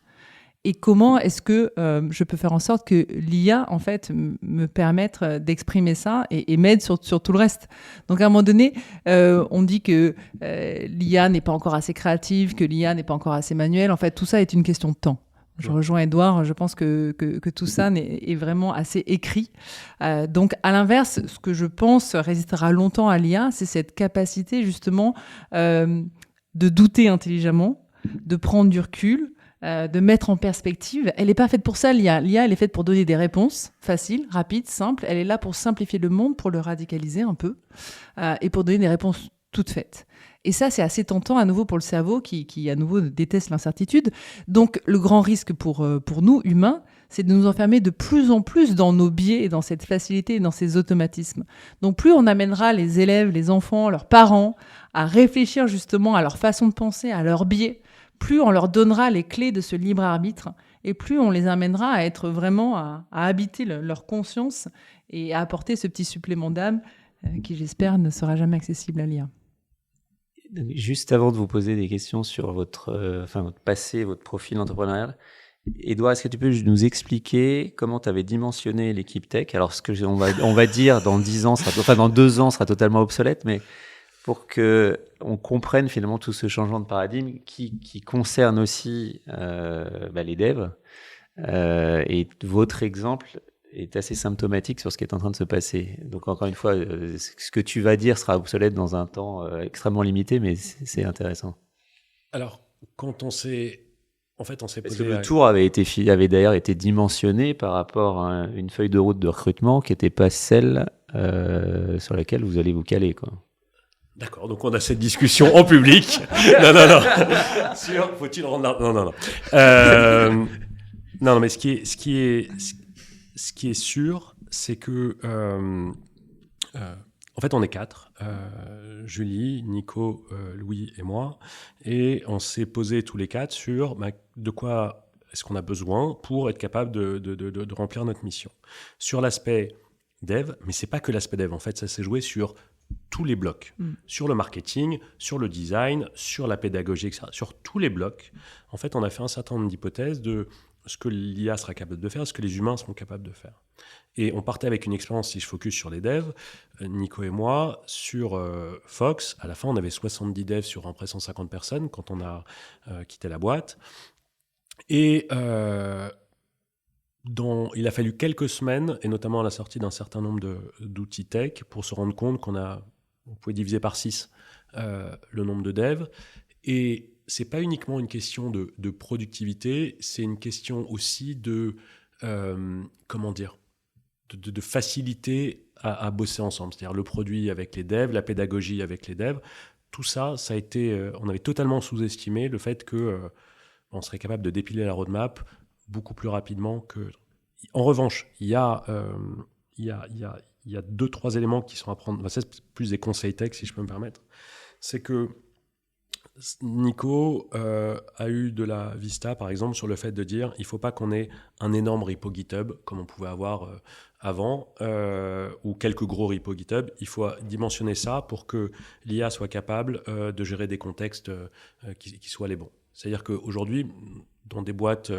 Et comment est-ce que je peux faire en sorte que l'IA, en fait, me permette d'exprimer ça et m'aide sur tout le reste. Donc, à un moment donné, on dit que l'IA n'est pas encore assez créative, que l'IA n'est pas encore assez manuelle. En fait, tout ça est une question de temps. Je rejoins Edouard, je pense que tout ça est vraiment assez écrit. Donc, à l'inverse, ce que je pense résistera longtemps à l'IA, c'est cette capacité, justement, de douter intelligemment, de prendre du recul, de mettre en perspective. Elle n'est pas faite pour ça, l'IA. L'IA, elle est faite pour donner des réponses faciles, rapides, simples. Elle est là pour simplifier le monde, pour le radicaliser un peu, et pour donner des réponses toutes faites. Et ça, c'est assez tentant à nouveau pour le cerveau qui à nouveau déteste l'incertitude. Donc, le grand risque pour nous, humains, c'est de nous enfermer de plus en plus dans nos biais et dans cette facilité et dans ces automatismes. Donc, plus on amènera les élèves, les enfants, leurs parents à réfléchir justement à leur façon de penser, à leurs biais, plus on leur donnera les clés de ce libre arbitre et plus on les amènera à être vraiment à habiter leur conscience et à apporter ce petit supplément d'âme qui, j'espère, ne sera jamais accessible à l'IA. Juste avant de vous poser des questions sur votre passé, votre profil entrepreneurial, Edouard, est-ce que tu peux nous expliquer comment tu avais dimensionné l'équipe tech? Alors, on va dire dans 10 ans, dans 2 ans, sera totalement obsolète, mais pour que on comprenne finalement tout ce changement de paradigme qui concerne aussi les devs. Et votre exemple est assez symptomatique sur ce qui est en train de se passer. Donc encore une fois, ce que tu vas dire sera obsolète dans un temps extrêmement limité, mais c'est intéressant. Alors, quand on s'est posé... Parce que le tour avait d'ailleurs été dimensionné par rapport à une feuille de route de recrutement qui n'était pas celle sur laquelle vous allez vous caler, quoi. D'accord, donc on a cette discussion en public. Non. Faut-il rendre Non. Non, mais ce qui est sûr, c'est que en fait, on est 4, Julie, Nico, Louis et moi, et on s'est posé tous les 4 sur de quoi est-ce qu'on a besoin pour être capable de remplir notre mission. Sur l'aspect dev, mais c'est pas que l'aspect dev, en fait, ça s'est joué sur tous les blocs, sur le marketing, sur le design, sur la pédagogie, etc. Sur tous les blocs, en fait, on a fait un certain nombre d'hypothèses de ce que l'IA sera capable de faire, ce que les humains seront capables de faire. Et on partait avec une expérience, si je focus sur les devs, Nico et moi, sur Fox. À la fin, on avait 70 devs sur à peu près 150 personnes quand on a quitté la boîte. Et il a fallu quelques semaines, et notamment à la sortie d'un certain nombre d'outils tech, pour se rendre compte on pouvait diviser par 6 le nombre de devs. Et c'est pas uniquement une question de productivité, c'est une question aussi de facilité à bosser ensemble. C'est-à-dire le produit avec les devs, la pédagogie avec les devs. Tout ça, ça a été, on avait totalement sous-estimé le fait que on serait capable de dépiler la roadmap beaucoup plus rapidement que. En revanche, il y a 2-3 éléments qui sont à prendre. C'est plus des conseils tech, si je peux me permettre. C'est que Nico a eu de la vista, par exemple, sur le fait de dire il ne faut pas qu'on ait un énorme repo GitHub, comme on pouvait avoir avant, ou quelques gros repos GitHub. Il faut dimensionner ça pour que l'IA soit capable de gérer des contextes qui soient les bons. C'est-à-dire qu'aujourd'hui, dans des boîtes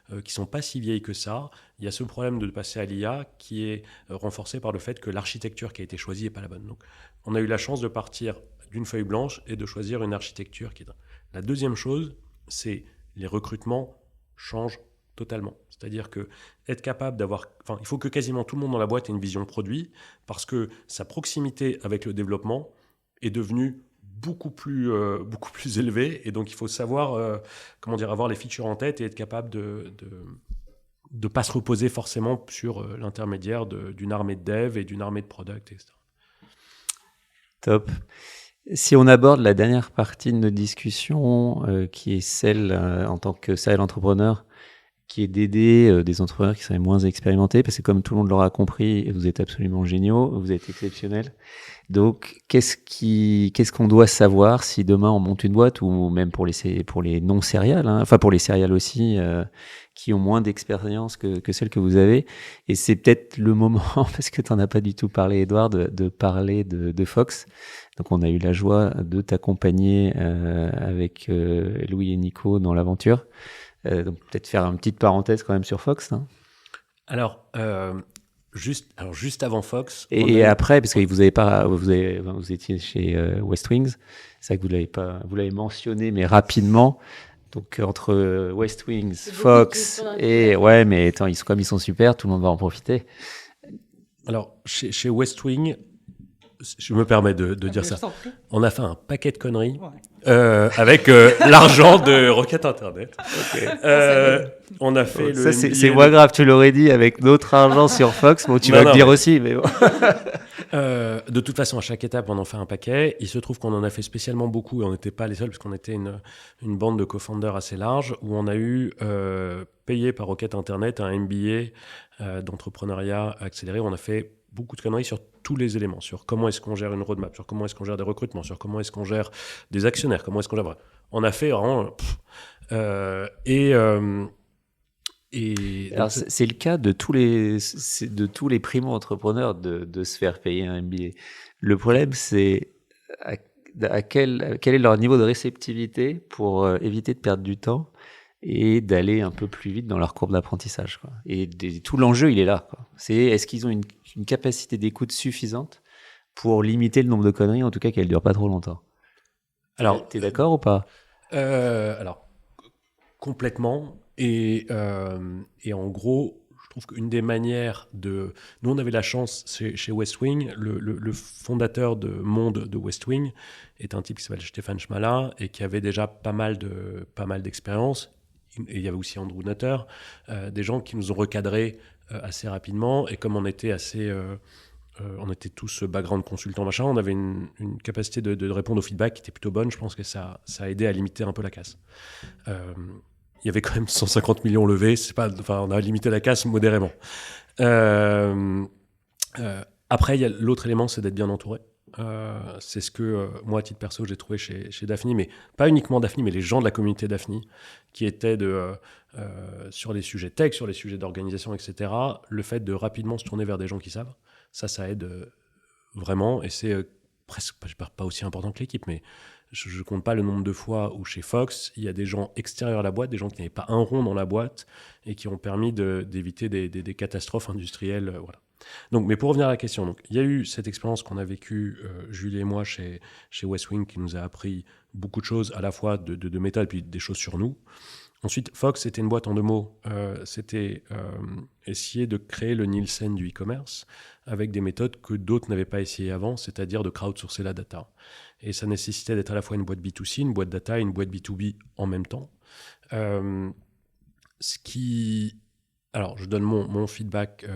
qui ne sont pas si vieilles que ça, il y a ce problème de passer à l'IA qui est renforcé par le fait que l'architecture qui a été choisie n'est pas la bonne. Donc, on a eu la chance de partir d'une feuille blanche et de choisir une architecture qui est... La deuxième chose, c'est les recrutements changent totalement. C'est-à-dire que être capable d'avoir... Enfin, il faut que quasiment tout le monde dans la boîte ait une vision produit parce que sa proximité avec le développement est devenue beaucoup plus élevée et donc il faut savoir avoir les features en tête et être capable de pas se reposer forcément sur l'intermédiaire d'une armée de dev et d'une armée de product, etc. Top. Si on aborde la dernière partie de notre discussion, qui est celle en tant que serial entrepreneur, qui est d'aider des entrepreneurs qui seraient moins expérimentés, parce que comme tout le monde l'aura compris, vous êtes absolument géniaux, vous êtes exceptionnels. Donc, qu'est-ce qu'on doit savoir si demain on monte une boîte, ou même pour les non-céréales, enfin pour les céréales aussi, qui ont moins d'expérience que celle que vous avez. Et c'est peut-être le moment, parce que tu n'en as pas du tout parlé, Edouard, de parler de Fox. Donc, on a eu la joie de t'accompagner avec Louis et Nico dans l'aventure. Donc, peut-être faire une petite parenthèse quand même sur Fox. Hein. Alors, juste avant Fox. Et après, parce que vous étiez chez West Wings. C'est vrai que vous l'avez mentionné, mais rapidement. Donc, entre West Wings, Fox et... Ouais, mais attends, comme ils sont super, tout le monde va en profiter. Alors, chez West Wing, je me permets de dire ça. On a fait un paquet de conneries avec l'argent de Rocket Internet. Okay. On a fait ça, c'est moins grave, tu l'aurais dit avec notre argent sur Fox. Bon, tu vas le dire aussi, mais bon. De toute façon, à chaque étape, on en fait un paquet. Il se trouve qu'on en a fait spécialement beaucoup et on n'était pas les seuls parce qu'on était une bande de co-founders assez large où on a eu payé par Rocket Internet un MBA d'entrepreneuriat accéléré. On a fait beaucoup de conneries sur tous les éléments, sur comment est-ce qu'on gère une roadmap, sur comment est-ce qu'on gère des recrutements, sur comment est-ce qu'on gère des actionnaires, comment est-ce qu'on gère... On a fait vraiment... Alors, c'est le cas de tous les primo-entrepreneurs de se faire payer un MBA. Le problème, c'est quel est leur niveau de réceptivité pour éviter de perdre du temps et d'aller un peu plus vite dans leur courbe d'apprentissage, quoi. Et tout l'enjeu, il est là, quoi. C'est est-ce qu'ils ont une capacité d'écoute suffisante pour limiter le nombre de conneries, en tout cas qu'elles ne durent pas trop longtemps. Alors, t'es d'accord ou pas? Alors, complètement. Et en gros, je trouve qu'une des manières de... Nous, on avait la chance chez West Wing, le fondateur de Monde de West Wing est un type qui s'appelle Stéphane Schmala et qui avait déjà pas mal d'expérience. Et il y avait aussi Andrew Nutter, des gens qui nous ont recadrés assez rapidement. Et comme on était on était tous background consultants, machin, on avait une capacité de répondre au feedback qui était plutôt bonne. Je pense que ça a aidé à limiter un peu la casse. Il y avait quand même 150 millions levés. On a limité la casse modérément. Après, l'autre élément, c'est d'être bien entouré. C'est ce que moi, à titre perso, j'ai trouvé chez Daphni, mais pas uniquement Daphni, mais les gens de la communauté Daphni, qui étaient sur les sujets tech, sur les sujets d'organisation, etc. Le fait de rapidement se tourner vers des gens qui savent, ça aide vraiment, et c'est presque pas aussi important que l'équipe, mais je compte pas le nombre de fois où chez Fox, il y a des gens extérieurs à la boîte, des gens qui n'avaient pas un rond dans la boîte, et qui ont permis d'éviter des catastrophes industrielles, voilà. Donc, mais pour revenir à la question, donc, il y a eu cette expérience qu'on a vécue, Julie et moi, chez West Wing, qui nous a appris beaucoup de choses, à la fois de méthode, puis des choses sur nous. Ensuite, Fox, c'était une boîte en 2 mots. C'était essayer de créer le Nielsen du e-commerce avec des méthodes que d'autres n'avaient pas essayé avant, c'est-à-dire de crowdsourcer la data. Et ça nécessitait d'être à la fois une boîte B2C, une boîte data et une boîte B2B en même temps. Alors, je donne mon feedback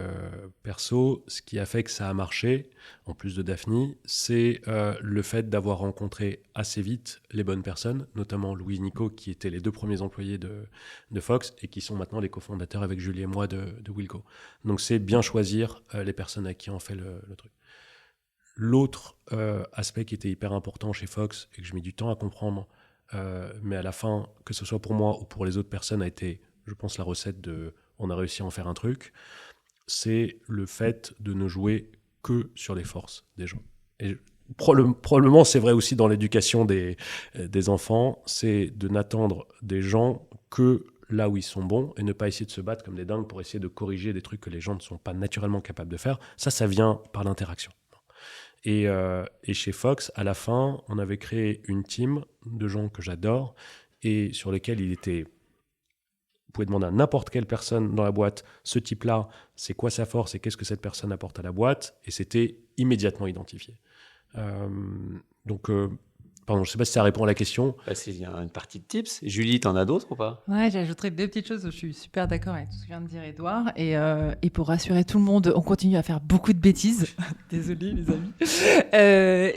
perso. Ce qui a fait que ça a marché, en plus de Daphni, c'est le fait d'avoir rencontré assez vite les bonnes personnes, notamment Louis et Nico, qui étaient les 2 premiers employés de Fox et qui sont maintenant les cofondateurs avec Julie et moi de Wilco. Donc, c'est bien choisir les personnes à qui on fait le truc. L'autre aspect qui était hyper important chez Fox et que je mets du temps à comprendre, mais à la fin, que ce soit pour moi ou pour les autres personnes, a été, je pense, la recette de... On a réussi à en faire un truc, c'est le fait de ne jouer que sur les forces des gens. Et probablement, c'est vrai aussi dans l'éducation des enfants, c'est de n'attendre des gens que là où ils sont bons et ne pas essayer de se battre comme des dingues pour essayer de corriger des trucs que les gens ne sont pas naturellement capables de faire. Ça vient par l'interaction. Et chez Fox, à la fin, on avait créé une team de gens que j'adore et sur lesquels il était... Vous pouvez demander à n'importe quelle personne dans la boîte, ce type-là, c'est quoi sa force et qu'est-ce que cette personne apporte à la boîte, et c'était immédiatement identifié. Pardon, je ne sais pas si ça répond à la question. Il y a une partie de tips. Julie, t'en as d'autres ou pas? Ouais, j'ajouterais 2 petites choses. Je suis super d'accord avec tout ce que vient de dire Edouard. Et pour rassurer tout le monde, on continue à faire beaucoup de bêtises. Désolée, les amis.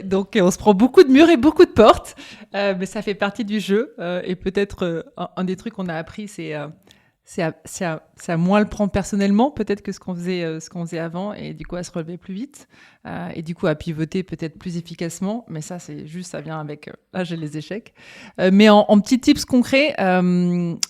Donc, on se prend beaucoup de murs et beaucoup de portes. Mais ça fait partie du jeu. Et peut-être un des trucs qu'on a appris, c'est à moins le prendre personnellement, peut-être que ce qu'on faisait avant, et du coup à se relever plus vite, et du coup à pivoter peut-être plus efficacement. Mais ça, ça vient avec là j'ai les échecs. Mais en petits tips concrets,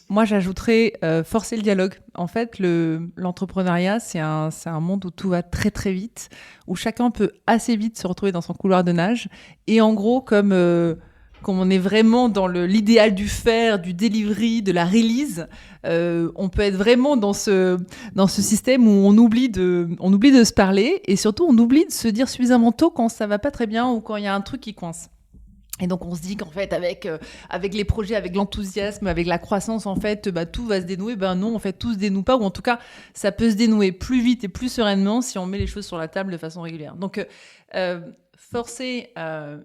moi j'ajouterais forcer le dialogue. En fait, l'entrepreneuriat, c'est un monde où tout va très très vite, où chacun peut assez vite se retrouver dans son couloir de nage, et en gros comme on est vraiment dans l'idéal du faire, du delivery, de la release, on peut être vraiment dans ce système où on oublie de se parler, et surtout on oublie de se dire suffisamment tôt quand ça va pas très bien ou quand il y a un truc qui coince. Et donc on se dit qu'en fait avec les projets, avec l'enthousiasme, avec la croissance, en fait tout va se dénouer. Ben non, en fait tout se dénoue pas, ou en tout cas ça peut se dénouer plus vite et plus sereinement si on met les choses sur la table de façon régulière. Donc forcer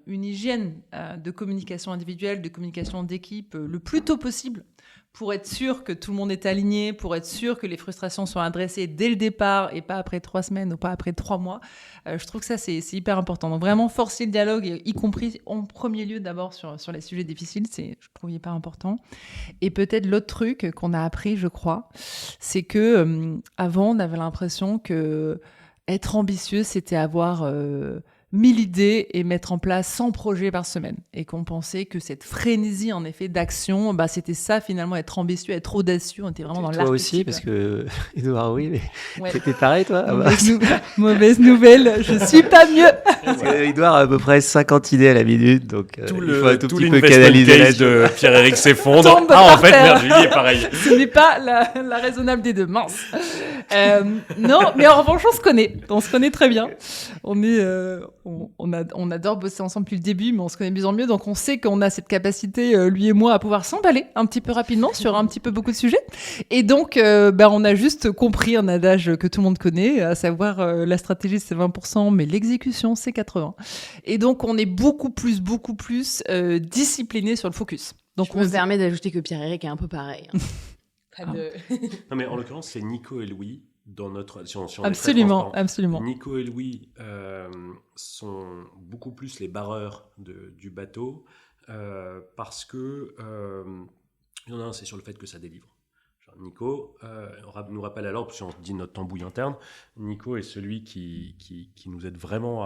une hygiène de communication individuelle, de communication d'équipe le plus tôt possible, pour être sûr que tout le monde est aligné, pour être sûr que les frustrations sont adressées dès le départ et pas après 3 semaines ou pas après 3 mois. Je trouve que ça, c'est hyper important. Donc vraiment, forcer le dialogue, y compris en premier lieu d'abord sur les sujets difficiles, je trouve hyper important. Et peut-être l'autre truc qu'on a appris, je crois, c'est que avant, on avait l'impression que être ambitieux, c'était avoir 1000 idées et mettre en place 100 projets par semaine. Et qu'on pensait que cette frénésie, en effet, d'action, c'était ça, finalement, être ambitieux, être audacieux. On était vraiment dans Toi l'artistique. aussi, parce que, Edouard, oui, mais Ouais. t'étais pareil, toi? Mauvaise nouvelle, je suis pas mieux. Parce que Edouard a à peu près 50 idées à la minute, donc il faut un tout petit peu l'investment canaliser case de Pierre-Éric s'effondre. Tombe En par fait, terre. merde, Julie est pareil. Ce n'est pas la raisonnable des deux, mince. Non, mais en revanche, on se connaît très bien. On adore bosser ensemble depuis le début, mais on se connaît de mieux en mieux, donc on sait qu'on a cette capacité, lui et moi, à pouvoir s'emballer un petit peu rapidement sur un petit peu beaucoup de sujets. Et donc, on a juste compris un adage que tout le monde connaît, à savoir la stratégie c'est 20%, mais l'exécution c'est 80%. Et donc, on est beaucoup plus discipliné sur le focus. Donc, Je me permets d'ajouter que Pierre-Éric est un peu pareil. Non, mais en l'occurrence, c'est Nico et Louis dans notre. Si on est très Absolument, transparent. absolument. Nico et Louis sont beaucoup plus les barreurs du bateau parce que il y en a un, c'est sur le fait que ça délivre. Genre Nico nous rappelle alors, si on dit notre tambouille interne, Nico est celui qui nous aide vraiment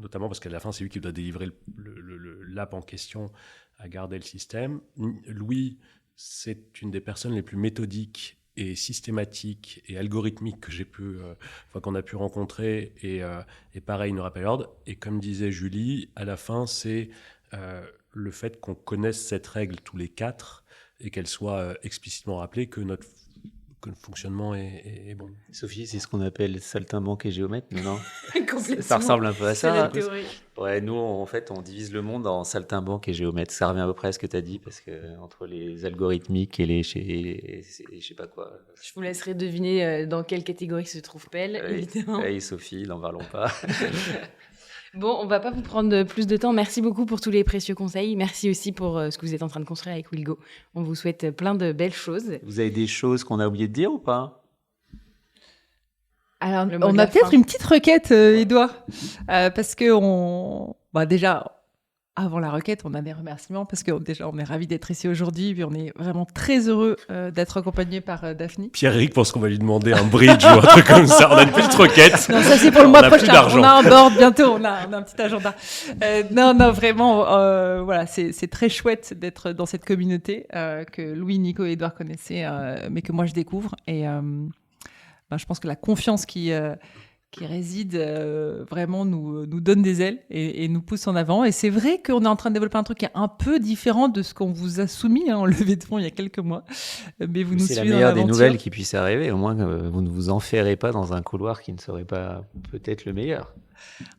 notamment parce qu'à la fin, c'est lui qui doit délivrer l'app en question à garder le système. Louis, c'est une des personnes les plus méthodiques et systématiques et algorithmiques que qu'on a pu rencontrer. Et pareil, il nous rappelle l'ordre. Et comme disait Julie, à la fin, c'est le fait qu'on connaisse cette règle tous les 4 et qu'elle soit explicitement rappelée que le fonctionnement est bon. Sophie, c'est ce qu'on appelle saltimbanque et géomètre, non? Complètement. Ça ressemble un peu à C'est la ça. théorie. Ouais, nous, en fait, on divise le monde en saltimbanque et géomètre. Ça revient à peu près à ce que tu as dit, parce que entre les algorithmiques et les je sais pas quoi. Je vous laisserai deviner dans quelle catégorie se trouve Pelle, évidemment. Hey, Sophie, n'en parlons pas. Bon, on va pas vous prendre plus de temps. Merci beaucoup pour tous les précieux conseils. Merci aussi pour ce que vous êtes en train de construire avec Willgo. On vous souhaite plein de belles choses. Vous avez des choses qu'on a oublié de dire ou pas? Alors, Le mot on de a la peut-être fin. une petite requête, Edouard, parce que déjà, avant la requête, on a des remerciements, parce que déjà, on est ravis d'être ici aujourd'hui, puis on est vraiment très heureux d'être accompagné par Daphné. Pierre-Éric pense qu'on va lui demander un bridge ou un truc comme ça. On a une petite requête. Non, ça c'est pour le On mois a plus prochain. d'argent. On a un board bientôt, on a un petit agenda. Non, vraiment, voilà, c'est très chouette d'être dans cette communauté que Louis, Nico et Edouard connaissaient, mais que moi je découvre. Et je pense que la confiance qui réside vraiment nous donne des ailes et nous pousse en avant. Et c'est vrai qu'on est en train de développer un truc qui est un peu différent de ce qu'on vous a soumis en levée de fonds il y a quelques mois. Mais vous nous C'est la suivez dans meilleure des l'aventure. nouvelles qui puisse arriver. Au moins, vous ne vous enferrez pas dans un couloir qui ne serait pas peut-être le meilleur.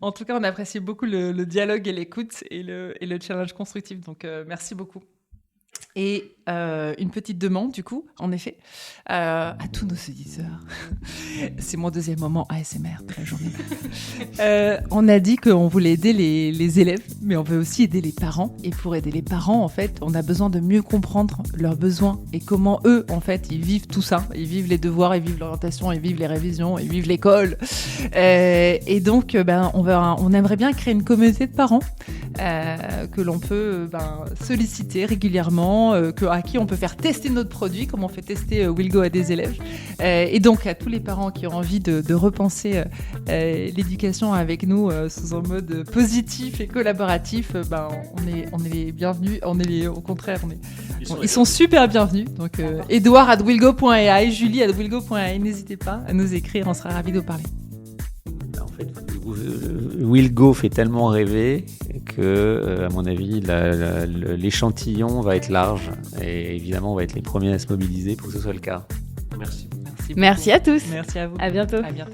En tout cas, on apprécie beaucoup le dialogue et l'écoute et le challenge constructif. Donc, merci beaucoup. Et une petite demande, du coup, en effet, à tous nos auditeurs. C'est mon deuxième moment ASMR de la journée. On a dit qu'on voulait aider les élèves, mais on veut aussi aider les parents. Et pour aider les parents, en fait, on a besoin de mieux comprendre leurs besoins et comment eux, en fait, ils vivent tout ça. Ils vivent les devoirs, ils vivent l'orientation, ils vivent les révisions, ils vivent l'école. Et donc, on aimerait bien créer une communauté de parents que l'on peut solliciter régulièrement, à qui on peut faire tester notre produit, comme on fait tester Willgo à des élèves. Et donc, à tous les parents qui ont envie de repenser l'éducation avec nous sous un mode positif et collaboratif, on est les bienvenus. Au contraire, ils sont super bienvenus. Donc, Edouard@willgo.ai, Julie@willgo.ai, n'hésitez pas à nous écrire, on sera ravis de vous parler. En fait, Willgo fait tellement rêver que, à mon avis, l'échantillon va être large. Et évidemment, on va être les premiers à se mobiliser pour que ce soit le cas. Merci. Merci beaucoup. Merci à tous. Merci à vous. À bientôt. À bientôt.